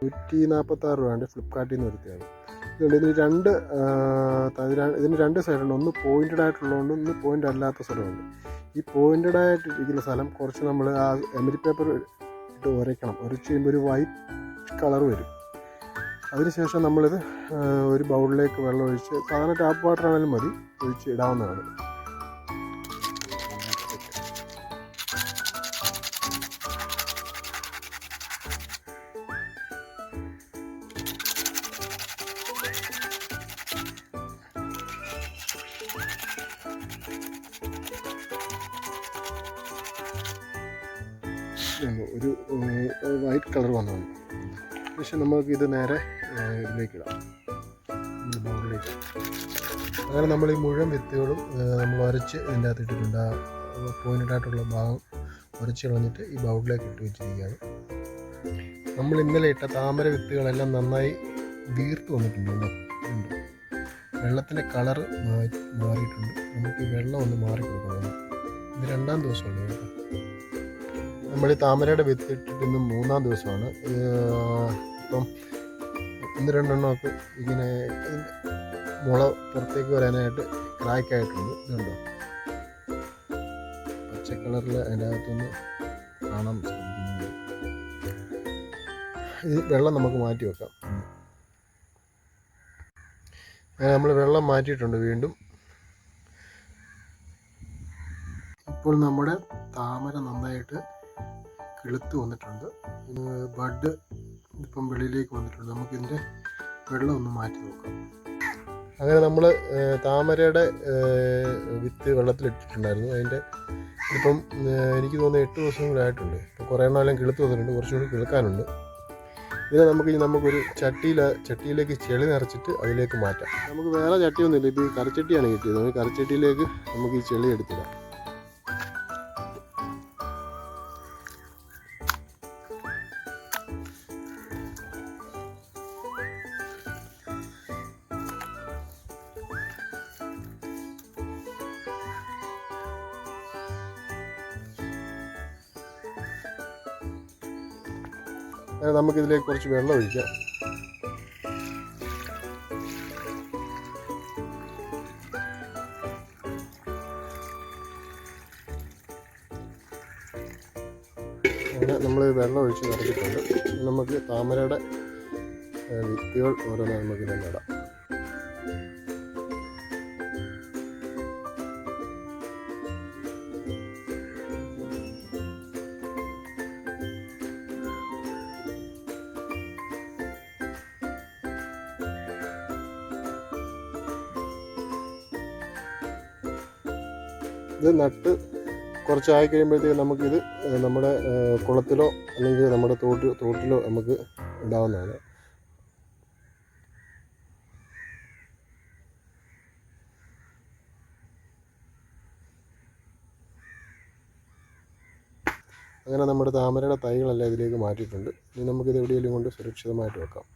146 രൂപയാണ് ഫ്ലിപ്കാർട്ടിൽ നിന്ന് വരുത്തിയാണ്. ഇതുകൊണ്ട് ഇതിന് രണ്ട് സൈഡുണ്ട്. ഒന്ന് പോയിൻറ്റഡ് ആയിട്ടുള്ളതുകൊണ്ട് ഒന്ന് പോയിൻ്റ് അല്ലാത്ത സ്ഥലമുണ്ട്. ഈ പോയിൻറ്റഡ് ആയിട്ടിരിക്കുന്ന സ്ഥലം കുറച്ച് നമ്മൾ ആ എമരി പേപ്പർ ഇട്ട് ഉരയ്ക്കണം. ഉരച്ച് കഴിയുമ്പോൾ ഒരു വൈറ്റ് കളർ വരും. അതിനുശേഷം നമ്മളിത് ഒരു ബൗളിലേക്ക് വെള്ളം ഒഴിച്ച്, സാധാരണ ടാപ്പ് വാട്ടർ ആണെങ്കിലും മതി, ഒഴിച്ച് ഇടാവുന്നതാണ്. ഒരു വൈറ്റ് കളർ വന്നതാണ്. പക്ഷേ നമുക്കിത് നേരെ ഇതിലേക്ക് ഇടാം, ബൗളിലേക്ക്. അങ്ങനെ നമ്മൾ ഈ മുഴുവൻ വിത്തുകളും നമ്മൾ ഉരച്ച് ഇതിൻ്റെ അകത്ത് ഇട്ടിട്ടുണ്ട്. ആ പോയിൻ്റായിട്ടുള്ള ഭാഗം ഉരച്ച് കളഞ്ഞിട്ട് ഈ ബൗളിലേക്ക് ഇട്ട് വെച്ചിരിക്കുകയാണ്. നമ്മൾ ഇന്നലെ ഇട്ട താമര വിത്തുകളെല്ലാം നന്നായി വീർത്ത് വന്നിട്ടുണ്ട്. വെള്ളത്തിൻ്റെ കളറ് മാറിയിട്ടുണ്ട്. നമുക്ക് ഈ വെള്ളം ഒന്ന് മാറിക്കൊടുക്കണം. ഇത് 2-ാം ദിവസമാണ് കേട്ടോ. നമ്മൾ ഈ താമരയുടെ വിത്ത് ഇട്ടിട്ട് ഇന്ന് 3-ാം ദിവസമാണ്. ഇപ്പം 1-2 എണ്ണമൊക്കെ ഇങ്ങനെ മുള പുറത്തേക്ക് വരാനായിട്ട് ക്രാക്കായിട്ടുണ്ട്. ഇതുണ്ടോ, പച്ച കളറിൽ അതിൻ്റെ അകത്തൊന്ന് കാണാൻ സാധിക്കുന്നുണ്ട്. ഇത് വെള്ളം നമുക്ക് മാറ്റി വെക്കാം. നമ്മൾ വെള്ളം മാറ്റിയിട്ടുണ്ട് വീണ്ടും. ഇപ്പോൾ നമ്മുടെ താമര നന്നായിട്ട് കിളുത്ത് വന്നിട്ടുണ്ട്. ബഡ് ഇപ്പം വെളിയിലേക്ക് വന്നിട്ടുണ്ട്. നമുക്കിതിൻ്റെ വെള്ളം ഒന്ന് മാറ്റി നോക്കാം. അങ്ങനെ നമ്മൾ താമരയുടെ വിത്ത് വെള്ളത്തിലിട്ടിട്ടുണ്ടായിരുന്നു. അതിൻ്റെ ഇപ്പം എനിക്ക് തോന്നുന്നു 8 ദിവസം കൂടെ ആയിട്ടുണ്ട്. ഇപ്പോൾ കുറേ എണ്ണമെല്ലാം കിളുത്ത് വന്നിട്ടുണ്ട്. കുറച്ചുകൂടി കിളുക്കാനുണ്ട്. ഇതിനെ നമുക്കൊരു ചട്ടിയിലേക്ക് ചെളി നിറച്ചിട്ട് അതിലേക്ക് മാറ്റാം. നമുക്ക് വേറെ ചട്ടിയൊന്നുമില്ല. ഇപ്പോൾ ഈ കറിച്ചട്ടിയാണ് കിട്ടിയത്. നമുക്ക് കറിച്ചട്ടിയിലേക്ക് നമുക്ക് ഈ ചെളി എടുത്തിടാം. നമുക്കിതിലേക്ക് കുറച്ച് വെള്ളം ഒഴിക്കാം. അങ്ങനെ നമ്മൾ വെള്ളം ഒഴിച്ച് നിറച്ചിട്ടുണ്ട്. നമുക്ക് താമരയുടെ വിത്തുകൾ ഓരോന്ന് നമുക്ക് തന്നെ ഇടാം. ഇത് നട്ട് കുറച്ചായി കഴിയുമ്പോഴത്തേക്ക് നമുക്കിത് നമ്മുടെ കുളത്തിലോ അല്ലെങ്കിൽ നമ്മുടെ തോട്ടിലോ നമുക്ക് ഇടാവുന്നതാണ്. അങ്ങനെ നമ്മുടെ താമരയുടെ തൈകളെല്ലാം ഇതിലേക്ക് മാറ്റിയിട്ടുണ്ട്. ഇനി നമുക്കിത് എവിടെയെങ്കിലും കൊണ്ട് സുരക്ഷിതമായിട്ട് വെക്കാം.